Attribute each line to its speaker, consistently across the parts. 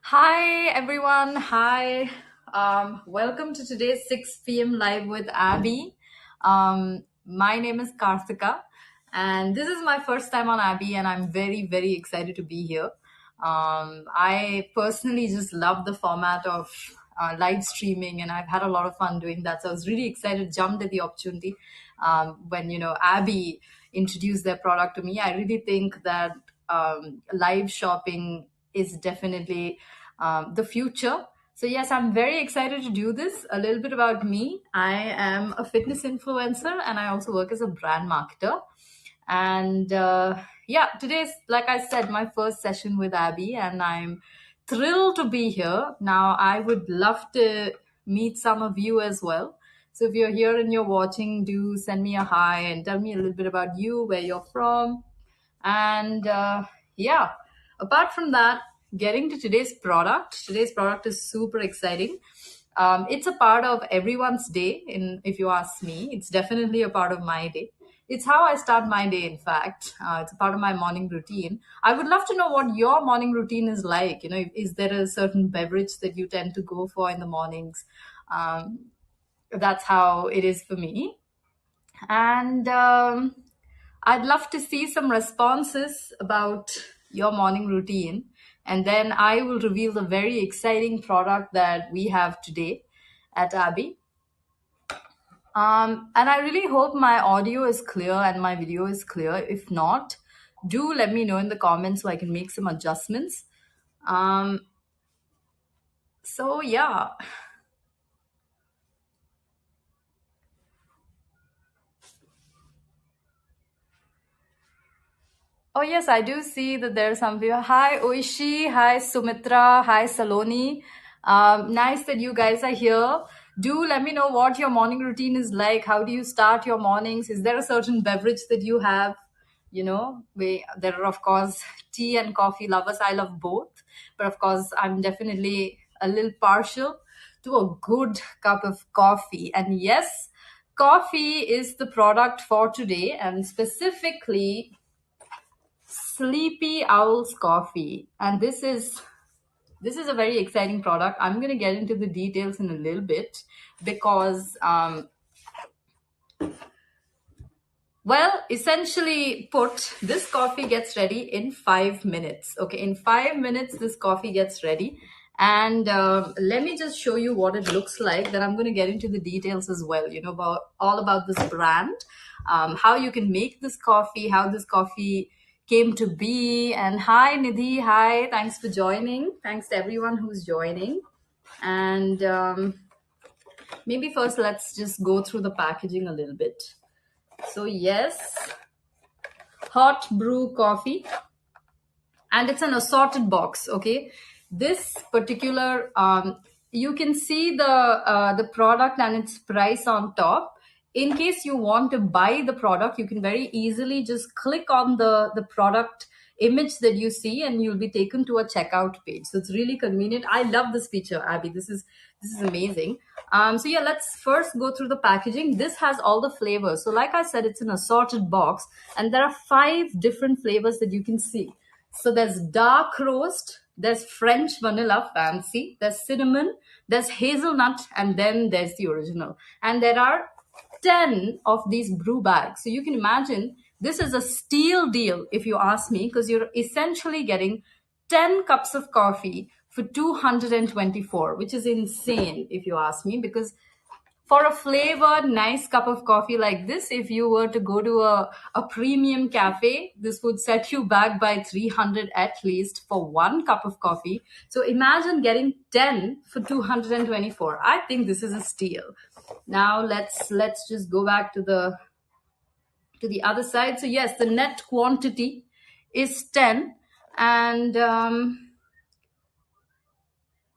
Speaker 1: Hi everyone. Hi. Welcome to today's 6 p.m. live with Abby. My name is Karthika, and this is my first time on Abby, and I'm very, very excited to be here. I personally just love the format of live streaming, and I've had a lot of fun doing that. So I was really excited, jumped at the opportunity when Abby introduced their product to me. I really think that live shopping is definitely the future. So, yes, I'm very excited to do this. A little bit about me: I am a fitness influencer and I also work as a brand marketer. And yeah, today's, like I said, my first session with Abby, and I'm thrilled to be here. Now, I would love to meet some of you as well. So, if you're here and you're watching, do send me a hi and tell me a little bit about you, where you're from, and yeah, apart from that, getting to today's product is super exciting. It's a part of everyone's day. If you ask me, it's definitely a part of my day. It's how I start my day. In fact, it's a part of my morning routine. I would love to know what your morning routine is like. Is there a certain beverage that you tend to go for in the mornings? Um, that's how it is for me. And I'd love to see some responses about your morning routine. And then I will reveal the very exciting product that we have today at Abby. And I really hope my audio is clear and my video is clear. If not, do let me know in the comments so I can make some adjustments. Um, so, yeah. Oh, yes, I do see that there are some people. Hi, Oishi. Hi, Sumitra. Hi, Saloni. Nice that you guys are here. Do let me know what your morning routine is like. How do you start your mornings? Is there a certain beverage that you have? There are, of course, tea and coffee lovers. I love both. But of course, I'm definitely a little partial to a good cup of coffee. And yes, coffee is the product for today. And specifically, Sleepy Owl's coffee, and this is a very exciting product. I'm going to get into the details in a little bit because well, essentially put, this coffee gets ready in 5 minutes. Okay, in 5 minutes this coffee gets ready. And let me just show you what it looks like. Then I'm going to get into the details as well, about all about this brand, how you can make this coffee, how this coffee came to be. And hi Nidhi, hi, thanks for joining. Thanks to everyone who's joining. And maybe first let's just go through the packaging a little bit. So yes, hot brew coffee, and it's an assorted box. Okay, this particular you can see the product and its price on top. In case you want to buy the product, you can very easily just click on the product image that you see and you'll be taken to a checkout page. So it's really convenient. I love this feature, Abby. This is amazing. So yeah, let's first go through the packaging. This has all the flavors. So like I said, it's an assorted box, and there are 5 different flavors that you can see. So there's dark roast, there's French vanilla fancy, there's cinnamon, there's hazelnut, and then there's the original. And there are 10 of these brew bags. So you can imagine this is a steal deal, if you ask me, because you're essentially getting 10 cups of coffee for 224, which is insane, if you ask me, because for a flavored nice cup of coffee like this, if you were to go to a premium cafe, this would set you back by 300 at least for one cup of coffee. So imagine getting 10 for 224. I think this is a steal. Now let's just go back to the other side. So yes, the net quantity is 10. And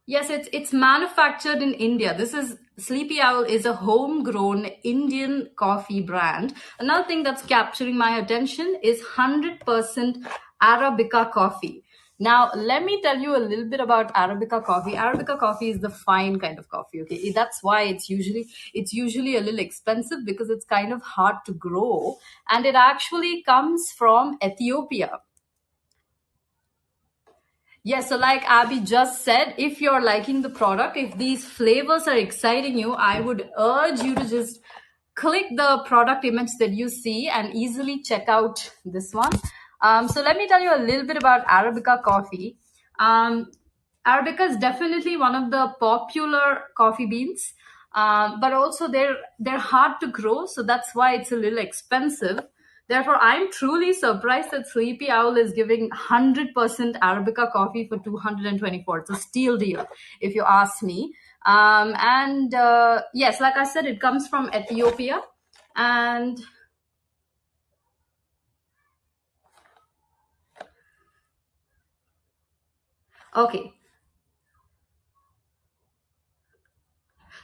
Speaker 1: yes, it's manufactured in India. This is Sleepy Owl is a homegrown Indian coffee brand. Another thing that's capturing my attention is 100% Arabica coffee. Now, let me tell you a little bit about Arabica coffee. Arabica coffee is the fine kind of coffee. Okay, that's why it's usually a little expensive, because it's kind of hard to grow, and it actually comes from Ethiopia. Yeah, so like Abby just said, if you're liking the product, if these flavors are exciting you, I would urge you to just click the product image that you see and easily check out this one. So let me tell you a little bit about Arabica coffee. Um, Arabica is definitely one of the popular coffee beans, but also they're hard to grow, so that's why it's a little expensive. Therefore, I'm truly surprised that Sleepy Owl is giving 100% Arabica coffee for 224. It's a steal deal, if you ask me. And yes, like I said, it comes from Ethiopia. And okay,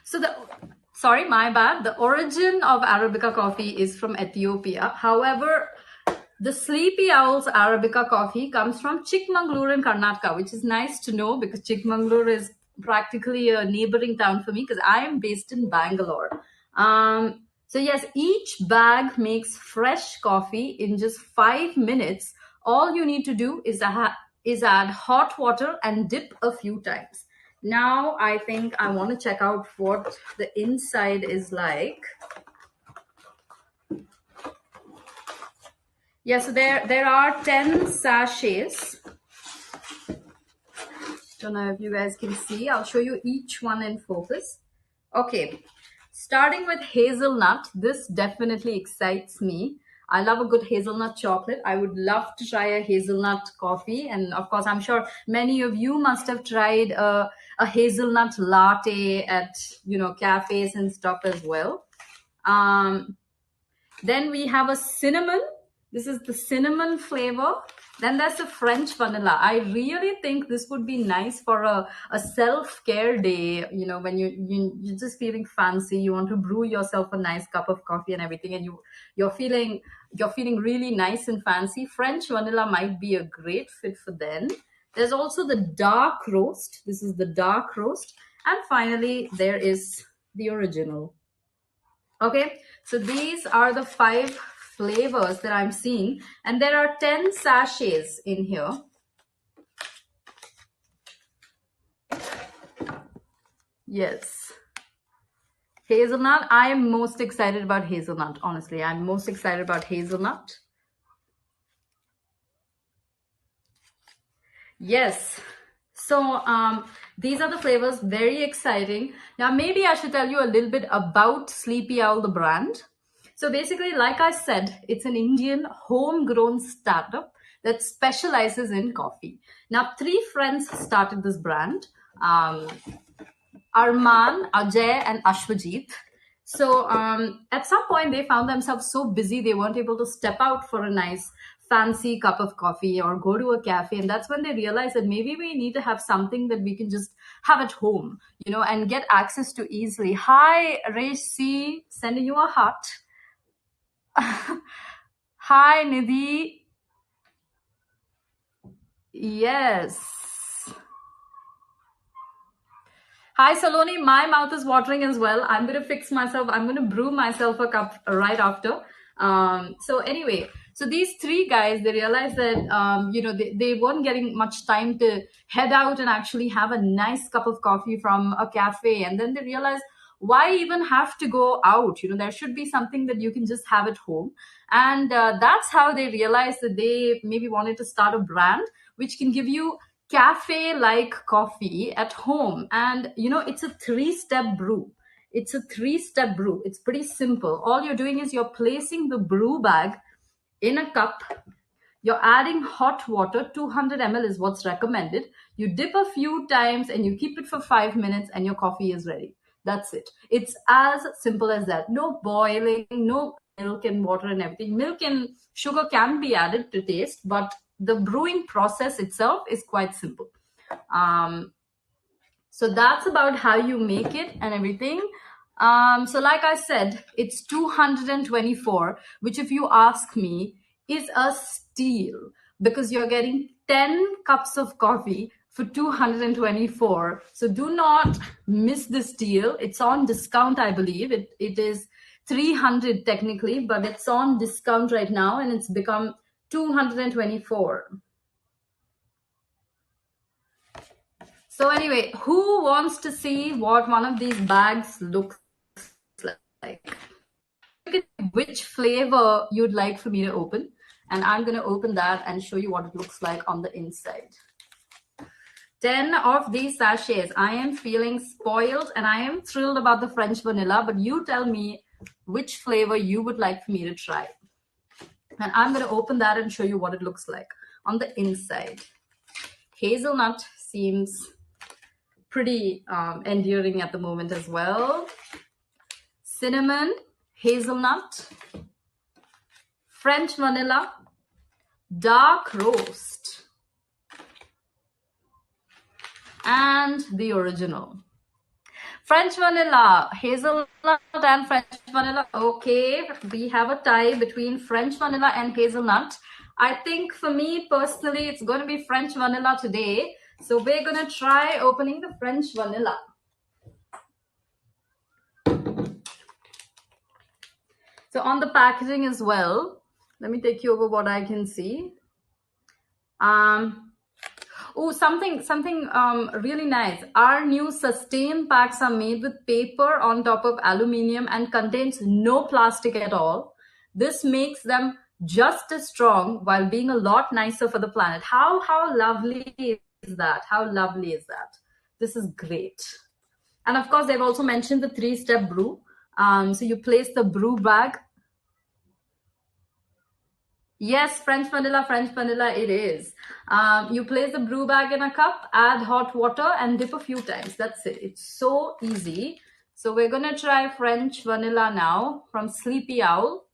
Speaker 1: so sorry, my bad. The origin of Arabica coffee is from Ethiopia. However, the Sleepy Owl's Arabica coffee comes from Chikmagalur in Karnataka, which is nice to know because Chikmagalur is practically a neighboring town for me because I am based in Bangalore. So yes, each bag makes fresh coffee in just 5 minutes. All you need to do is add hot water and dip a few times. Now I think I want to check out what the inside is like. Yeah, so there are 10 sachets. Don't know if you guys can see. I'll show you each one in focus. Okay, starting with hazelnut. This definitely excites me. I love a good hazelnut chocolate. I would love to try a hazelnut coffee. And of course, I'm sure many of you must have tried a hazelnut latte at, cafes and stuff as well. Then we have a cinnamon. This is the cinnamon flavor. Then there's a French vanilla. I really think this would be nice for a self-care day, when you're just feeling fancy, you want to brew yourself a nice cup of coffee and everything, and you're feeling really nice and fancy. French vanilla might be a great fit for then. There's also the dark roast. This is the dark roast. And finally, there is the original. Okay, so these are the 5 flavors that I'm seeing, and there are 10 sachets in here. Yes. Hazelnut. I am most excited about hazelnut, honestly. I'm most excited about hazelnut. Yes. So these are the flavors, very exciting. Now, maybe I should tell you a little bit about Sleepy Owl, the brand. So basically, like I said, it's an Indian homegrown startup that specializes in coffee. Now, 3 friends started this brand, Arman, Ajay, and Ashwajit. So at some point, they found themselves so busy, they weren't able to step out for a nice fancy cup of coffee or go to a cafe. And that's when they realized that maybe we need to have something that we can just have at home, and get access to easily. Hi, Rishi, sending you a heart. Hi, Nidhi. Yes. Hi, Saloni. My mouth is watering as well. I'm going to fix myself. I'm going to brew myself a cup right after. So anyway, so these 3 guys, they realized that, they weren't getting much time to head out and actually have a nice cup of coffee from a cafe. And then they realized, why even have to go out? There should be something that you can just have at home. And that's how they realized that they maybe wanted to start a brand which can give you cafe-like coffee at home. And it's a 3-step brew. It's a 3-step brew. It's pretty simple. All you're doing is you're placing the brew bag in a cup. You're adding hot water. 200 ml is what's recommended. You dip a few times and you keep it for 5 minutes and your coffee is ready. That's it. It's as simple as that. No boiling, no milk and water and everything. Milk and sugar can be added to taste, but the brewing process itself is quite simple. So that's about how you make it and everything. So like I said, it's 224, which if you ask me is a steal because you're getting 10 cups of coffee for 224. So do not miss this deal. It's on discount, I believe. It is 300 technically, but it's on discount right now and it's become 224. So anyway, who wants to see what one of these bags looks like? Which flavor you'd like for me to open, and I'm going to open that and show you what it looks like on the inside. 10 of these sachets. I am feeling spoiled and I am thrilled about the French vanilla, but you tell me which flavor you would like for me to try. And I'm going to open that and show you what it looks like on the inside. Hazelnut seems pretty endearing at the moment as well. Cinnamon, hazelnut, French vanilla, dark roast, and the original. French vanilla, hazelnut and French vanilla. Okay, we have a tie between French vanilla and hazelnut. I think for me personally, it's going to be French vanilla today. So we're going to try opening the French vanilla. So on the packaging as well, let me take you over what I can see. Oh, something really nice. Our new sustain packs are made with paper on top of aluminium and contains no plastic at all. This makes them just as strong while being a lot nicer for the planet. How lovely is that? How lovely is that? This is great. And of course, they've also mentioned the 3-step brew. So you place the brew bag. Yes, French vanilla it is. You place the brew bag in a cup, add hot water and dip a few times. That's it. It's so easy. So we're going to try French vanilla now from Sleepy Owl.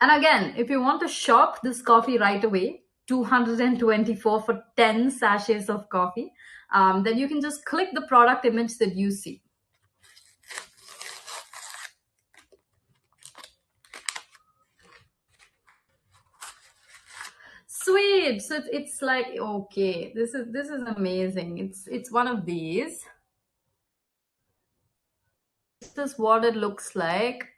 Speaker 1: And again, if you want to shop this coffee right away, 224 for 10 sachets of coffee, then you can just click the product image that you see. Sweet. So it's like, okay, this is amazing. It's one of these. This is what it looks like.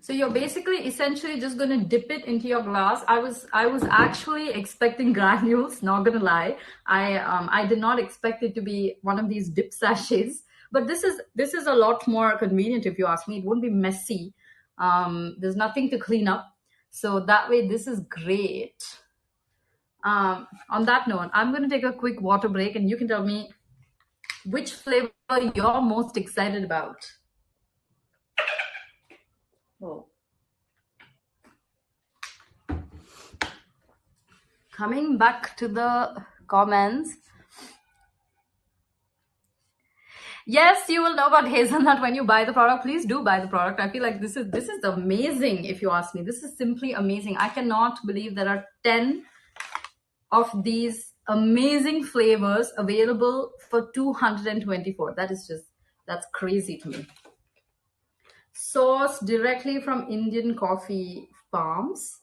Speaker 1: So you're basically essentially just going to dip it into your glass. I was actually expecting granules, not gonna lie. I did not expect it to be one of these dip sachets, but this is a lot more convenient if you ask me. It won't be messy. There's nothing to clean up. So that way, this is great. On that note, I'm going to take a quick water break and you can tell me which flavor you're most excited about. Oh. Coming back to the comments. Yes, you will know about hazelnut when you buy the product. Please do buy the product. I feel like this is amazing if you ask me. This is simply amazing. I cannot believe there are 10 of these amazing flavors available for 224. That's crazy to me. Sourced directly from Indian coffee farms.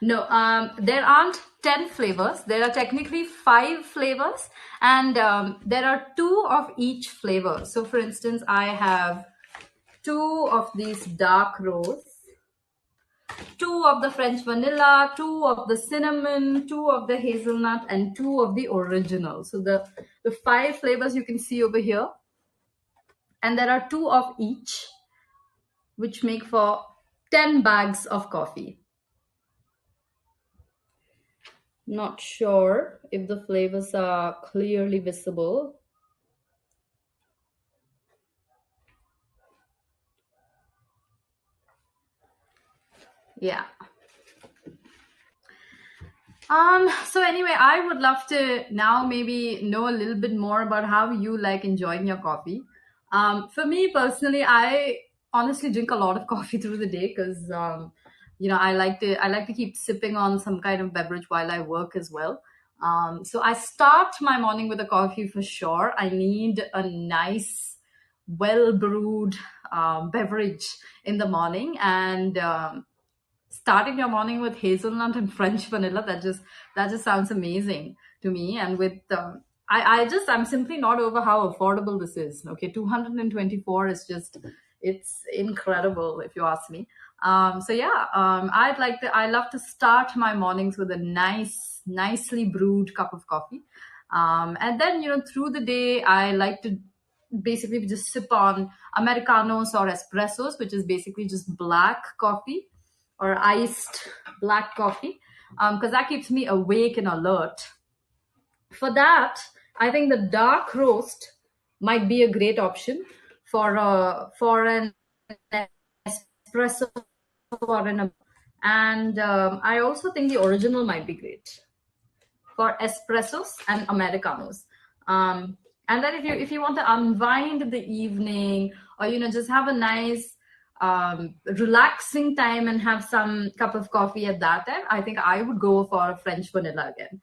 Speaker 1: No, there aren't 10 flavors. There are technically 5 flavors, and there are 2 of each flavor. So for instance, I have 2 of these dark roast, 2 of the French vanilla, 2 of the cinnamon, 2 of the hazelnut, and 2 of the original. So the 5 flavors you can see over here. And there are 2 of each, which make for 10 bags of coffee. Not sure if the flavors are clearly visible. Yeah. So anyway, I would love to now maybe know a little bit more about how you like enjoying your coffee. For me personally, I honestly drink a lot of coffee through the day because I like to keep sipping on some kind of beverage while I work as well. So I start my morning with a coffee for sure. I need a nice, well brewed beverage in the morning, and starting your morning with hazelnut and French vanilla, that just sounds amazing to me. And with I'm simply not over how affordable this is. Okay, 224 is just, it's incredible if you ask me. So yeah, I love to start my mornings with a nicely brewed cup of coffee. And then, through the day, I like to basically just sip on Americanos or espressos, which is basically just black coffee or iced black coffee, because that keeps me awake and alert. For that, I think the dark roast might be a great option for an espresso or an, and I also think the original might be great for espressos and americanos. And then if you want to unwind the evening, or just have a nice relaxing time and have some cup of coffee at that time, I think I would go for a French vanilla again.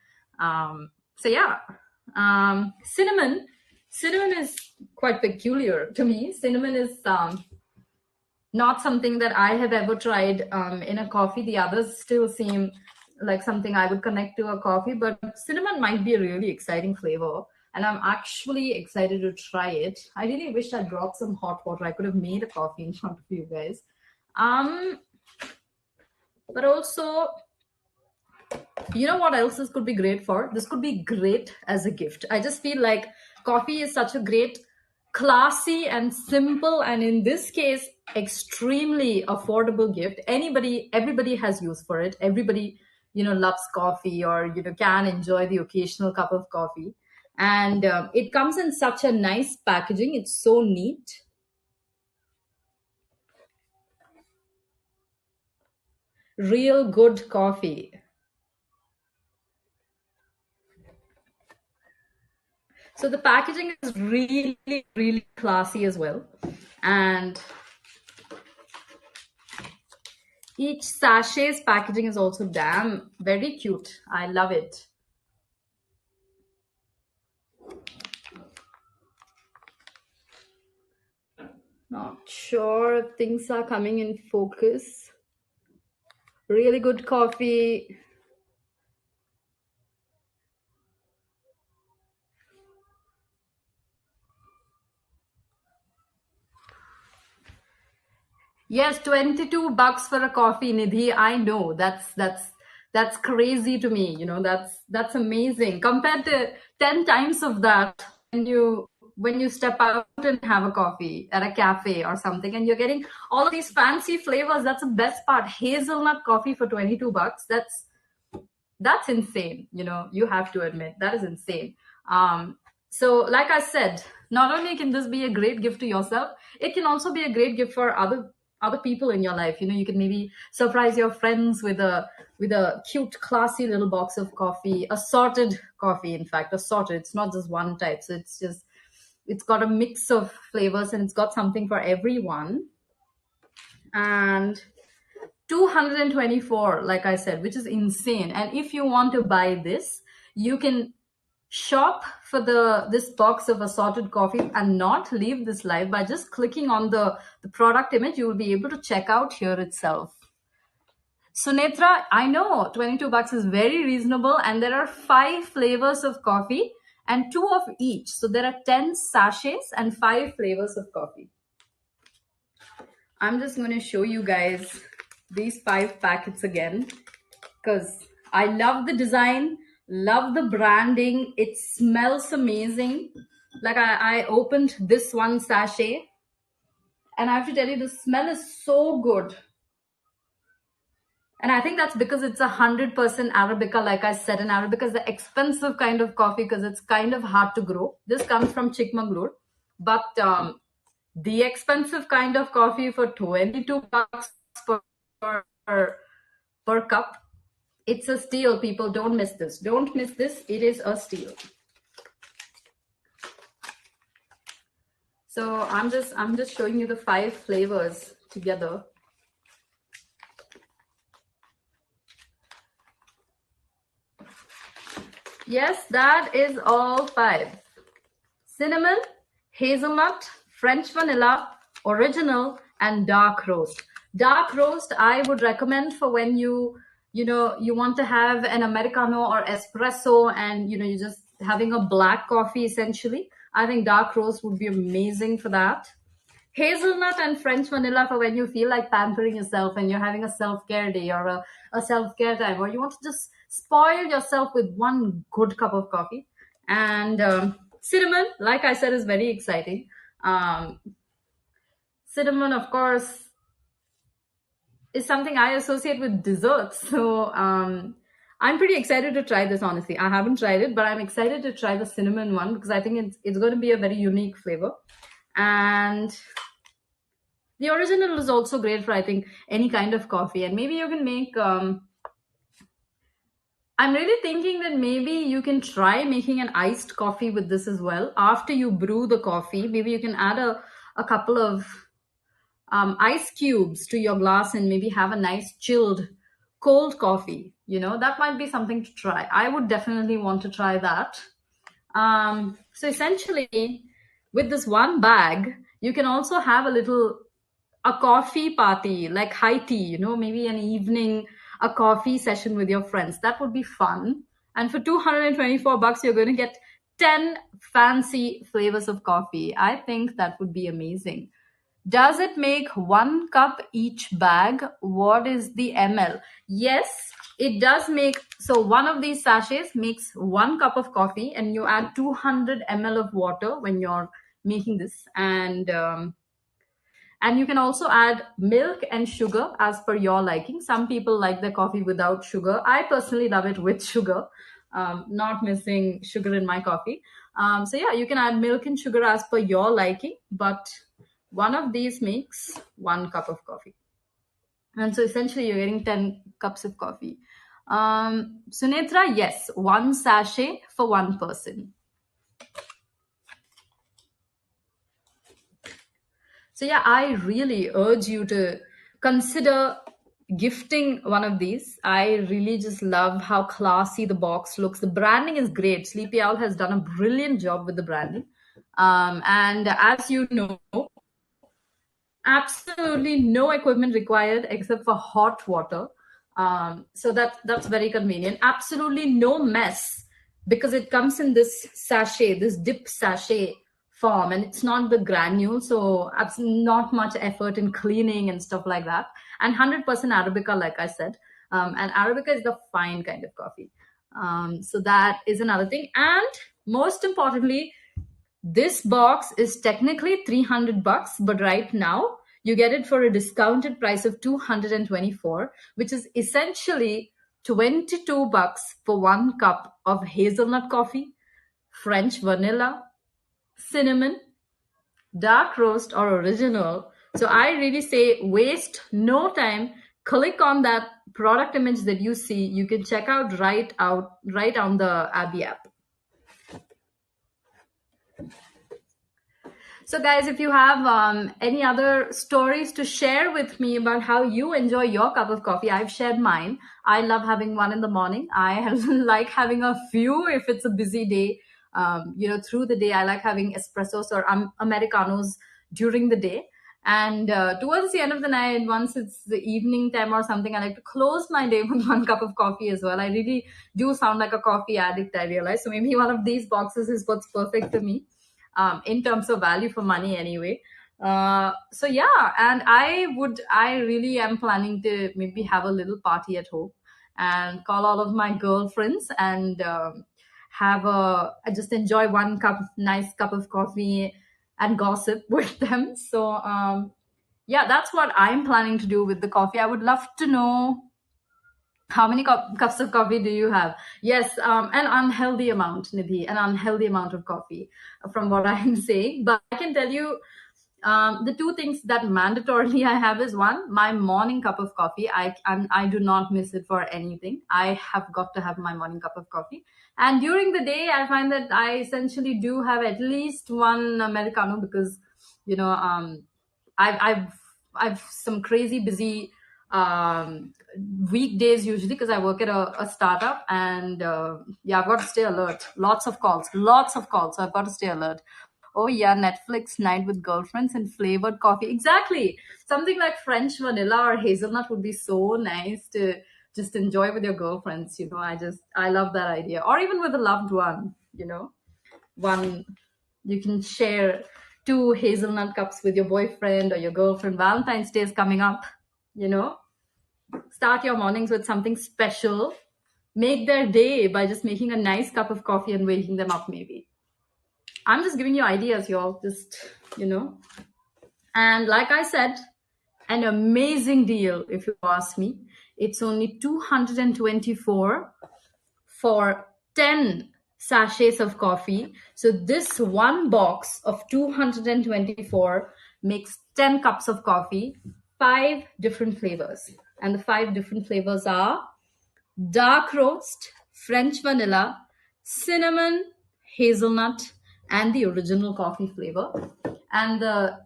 Speaker 1: So yeah, cinnamon is quite peculiar to me. Cinnamon is not something that I have ever tried in a coffee. The others still seem like something I would connect to a coffee, but cinnamon might be a really exciting flavor, and I'm actually excited to try it. I really wish I brought some hot water. I could have made a coffee in front of you guys. But also, what else this could be great for? This could be great as a gift. I just feel like coffee is such a great, classy and simple, and in this case, extremely affordable gift. Everybody has use for it. Everybody, loves coffee, or, can enjoy the occasional cup of coffee. And it comes in such a nice packaging. It's so neat. Real good coffee. So the packaging is really, really classy as well. And each sachet's packaging is also damn very cute. I love it. Not sure if things are coming in focus. Really good coffee. Yes, $22 for a coffee, Nidhi. I know that's crazy to me. That's amazing compared to 10 times of that when you step out and have a coffee at a cafe or something, and you're getting all of these fancy flavors. That's the best part. Hazelnut coffee for $22. That's insane. You have to admit that is insane. So like I said, not only can this be a great gift to yourself, it can also be a great gift for other people in your life. You can maybe surprise your friends with a cute, classy little box of coffee, assorted coffee. In fact, assorted. It's not just one type. So it's got a mix of flavors, and it's got something for everyone. And 224, like I said, which is insane. And if you want to buy this, you can shop for this box of assorted coffee and not leave this live. By just clicking on the product image, you will be able to check out here itself. So Netra, I know $22 is very reasonable, and there are 5 flavors of coffee and 2 of each. So there are 10 sachets and 5 flavors of coffee. I'm just going to show you guys these 5 packets again, because I love the design, love the branding. It smells amazing. Like I opened this one sachet, and I have to tell you, the smell is so good. And I think that's because it's 100% Arabica. Like I said, and Arabica is the expensive kind of coffee because it's kind of hard to grow. This comes from Chikmagalur. But the expensive kind of coffee for $22 per cup, it's a steal. People, don't miss this. Don't miss this. It is a steal. So I'm just showing you the 5 flavors together. Yes, that is all 5. Cinnamon, hazelnut, French vanilla, original, and dark roast. Dark roast, I would recommend for when you want to have an Americano or espresso, and you just having a black coffee essentially. I think dark roast would be amazing for that. Hazelnut and French vanilla for when you feel like pampering yourself and you're having a self-care day or a self-care time, or you want to just spoil yourself with one good cup of coffee. And cinnamon, like I said, is very exciting. Um, cinnamon, of course, is something I associate with desserts. So I'm pretty excited to try this, honestly. I haven't tried it, but I'm excited to try the cinnamon one because I think it's going to be a very unique flavor. And the original is also great for, I think, any kind of coffee. And maybe you can make, I'm really thinking that maybe you can try making an iced coffee with this as well. After you brew the coffee, maybe you can add a couple of ice cubes to your glass and maybe have a nice chilled cold coffee. That might be something to try. I would definitely want to try that. So essentially, with this one bag, you can also have a coffee party, like high tea, maybe an evening, a coffee session with your friends. That would be fun. And for $224, you're going to get 10 fancy flavors of coffee. I think that would be amazing. Does it make 1 cup each bag? What is the ml? Yes, it does make. So one of these sachets makes 1 cup of coffee, and you add 200 ml of water when you're making this. And you can also add milk and sugar as per your liking. Some people like their coffee without sugar. I personally love it with sugar, not missing sugar in my coffee. So yeah, you can add milk and sugar as per your liking, but one of these makes 1 cup of coffee. And so essentially you're getting 10 cups of coffee. Sunetra, yes, 1 sachet for 1 person. So yeah, I really urge you to consider gifting one of these. I really just love how classy the box looks. The branding is great. Sleepy Owl has done a brilliant job with the branding. And as you know, absolutely no equipment required except for hot water. So that's very convenient. Absolutely no mess because it comes in this sachet, this dip sachet form, and it's not the granule, so it's not much effort in cleaning and stuff like that. And 100% Arabica, like I said. And Arabica is the fine kind of coffee. So that is another thing. And most importantly, this box is technically $300, but right now you get it for a discounted price of $224, which is essentially $22 for 1 cup of hazelnut coffee, French vanilla, cinnamon, dark roast, or original. So I really say waste no time. Click on that product image that you see. You can check out right on the Abby app. So guys, if you have any other stories to share with me about how you enjoy your cup of coffee, I've shared mine. I love having one in the morning. I like having a few if it's a busy day. Through the day, I like having espressos or Americanos during the day. And towards the end of the night, once it's the evening time or something, I like to close my day with 1 cup of coffee as well. I really do sound like a coffee addict, I realize. So maybe one of these boxes is what's perfect for me. In terms of value for money anyway. So yeah, and I really am planning to maybe have a little party at home and call all of my girlfriends and just enjoy 1 nice cup of coffee and gossip with them. So yeah, that's what I'm planning to do with the coffee. I would love to know how many cups of coffee do you have? Yes, an unhealthy amount, Nidhi, an unhealthy amount of coffee from what I'm saying. But I can tell you the 2 things that mandatorily I have is 1, my morning cup of coffee. I do not miss it for anything. I have got to have my morning cup of coffee. And during the day, I find that I essentially do have at least 1 Americano because, I've some crazy busy weekdays usually because I work at a startup and yeah, I've got to stay alert. Lots of calls. So I've got to stay alert. Oh yeah, Netflix night with girlfriends and flavored coffee. Exactly. Something like French vanilla or hazelnut would be so nice to just enjoy with your girlfriends. I love that idea. Or even with a loved one. One, you can share 2 hazelnut cups with your boyfriend or your girlfriend. Valentine's Day is coming up. Start your mornings with something special. Make their day by just making a nice cup of coffee and waking them up. Maybe I'm just giving you ideas, y'all. Just and like I said, an amazing deal if you ask me. It's only 224 for 10 sachets of coffee. So this one box of 224 makes 10 cups of coffee, 5 different flavors. And the 5 different flavors are dark roast, French vanilla, cinnamon, hazelnut, and the original coffee flavor. And the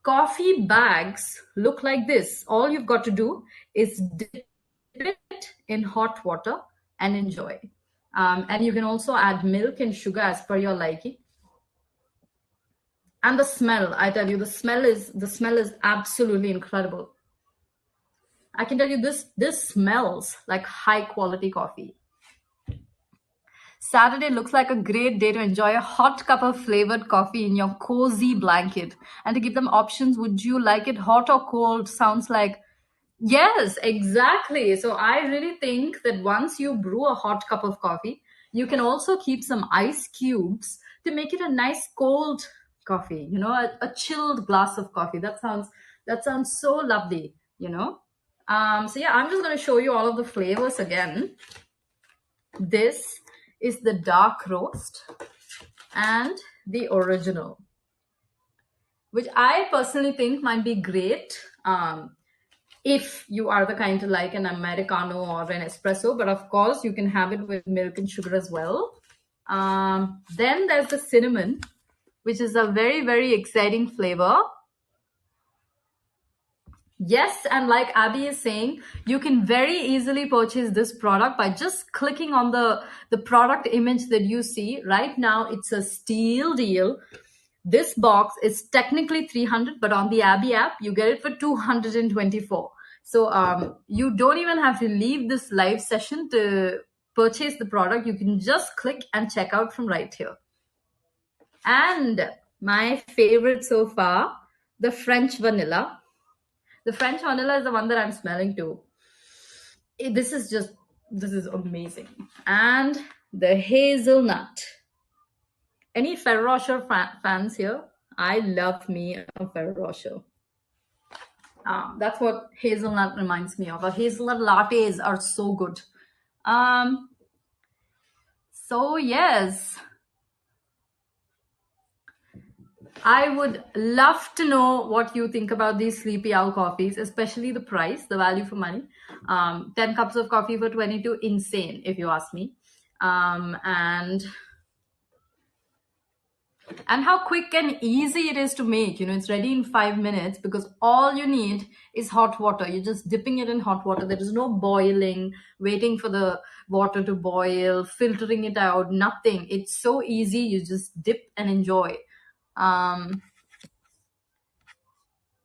Speaker 1: coffee bags look like this. All you've got to do is dip it in hot water and enjoy. And you can also add milk and sugar as per your liking. And the smell, I tell you, the smell is absolutely incredible. I can tell you this smells like high quality coffee. Saturday looks like a great day to enjoy a hot cup of flavored coffee in your cozy blanket. And to give them options, would you like it hot or cold? Sounds like yes, exactly. So I really think that once you brew a hot cup of coffee, you can also keep some ice cubes to make it a nice cold coffee, a chilled glass of coffee. That sounds so lovely. So yeah, I'm just going to show you all of the flavors again. This is the dark roast and the original, which I personally think might be great if you are the kind to like an Americano or an espresso, but of course you can have it with milk and sugar as well. Then there's the cinnamon, which is a very, very exciting flavor. Yes, and like Abby is saying, you can very easily purchase this product by just clicking on the product image that you see. Right now, it's a steal deal. This box is technically 300, but on the Abby app, you get it for 224. So you don't even have to leave this live session to purchase the product. You can just click and check out from right here. And my favorite so far, the French vanilla. The French vanilla is the one that I'm smelling too. This is amazing. And the hazelnut. Any Ferrero Rocher fans here? I love me a Ferrero Rocher. That's what hazelnut reminds me of. Hazelnut lattes are so good. So yes, I would love to know what you think about these Sleepy Owl coffees, especially the price, the value for money. 10 cups of coffee for 22, insane, if you ask me. And how quick and easy it is to make. It's ready in 5 minutes because all you need is hot water. You're just dipping it in hot water. There is no boiling, waiting for the water to boil, filtering it out, nothing. It's so easy. You just dip and enjoy.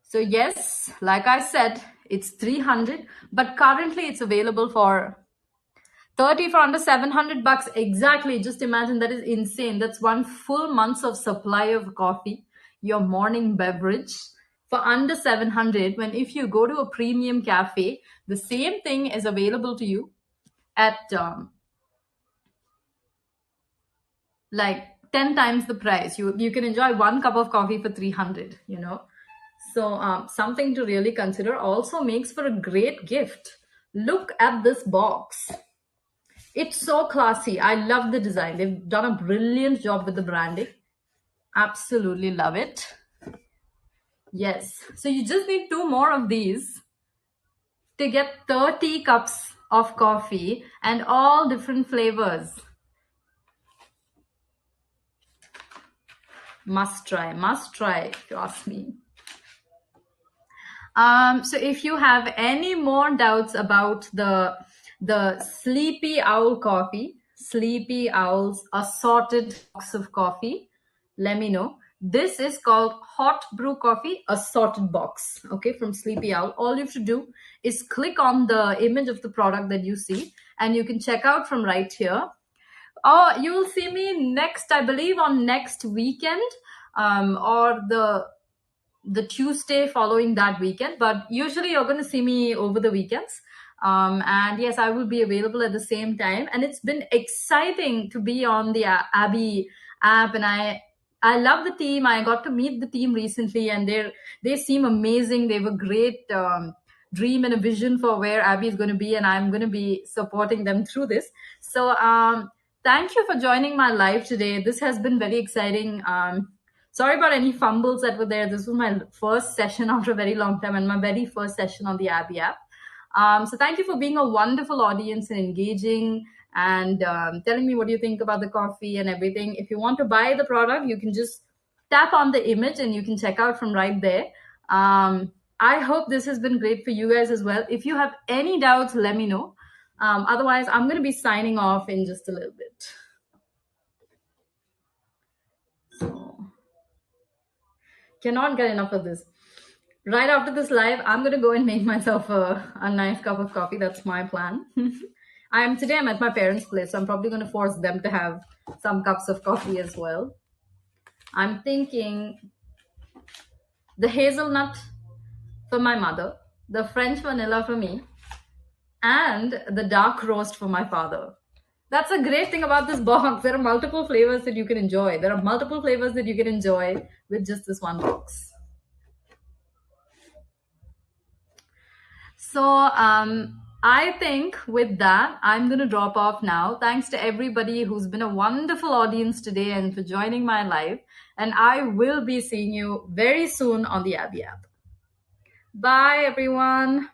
Speaker 1: So yes, like I said, it's 300, but currently it's available for 30 for under $700. Exactly. Just imagine, that is insane. That's 1 full month of supply of coffee, your morning beverage, for under 700. When if you go to a premium cafe, the same thing is available to you at like 10 times the price. You can enjoy 1 cup of coffee for 300, So something to really consider. Also makes for a great gift. Look at this box. It's so classy. I love the design. They've done a brilliant job with the branding. Absolutely love it. Yes. So you just need 2 more of these to get 30 cups of coffee and all different flavors. Must try if you ask me. So if you have any more doubts about the Sleepy Owl coffee, Sleepy Owl's assorted box of coffee, let me know. This is called Hot Brew Coffee Assorted Box, okay, from Sleepy Owl. All you have to do is click on the image of the product that you see, and you can check out from right here. Oh, you will see me next, I believe, on next weekend, or the Tuesday following that weekend. But usually you're going to see me over the weekends. And yes, I will be available at the same time. And it's been exciting to be on the Abby app, and I love the team. I got to meet the team recently, and they seem amazing. They have a great dream and a vision for where Abby is going to be, and I'm going to be supporting them through this. So thank you for joining my live today. This has been very exciting. Sorry about any fumbles that were there. This was my first session after a very long time, and my very first session on the Abby app. So thank you for being a wonderful audience and engaging, and telling me what you think about the coffee and everything. If you want to buy the product, you can just tap on the image and you can check out from right there. I hope this has been great for you guys as well. If you have any doubts, let me know. Otherwise, I'm going to be signing off in just a little bit. So, cannot get enough of this. Right after this live, I'm going to go and make myself a nice cup of coffee. That's my plan. Today I'm at my parents' place, so I'm probably going to force them to have some cups of coffee as well. I'm thinking the hazelnut for my mother, the French vanilla for me, and the dark roast for my father. That's a great thing about this box. There are multiple flavors that you can enjoy. There are multiple flavors that you can enjoy with just this one box. So I think with that, I'm going to drop off now. Thanks to everybody who's been a wonderful audience today and for joining my live. And I will be seeing you very soon on the Abby app. Bye, everyone.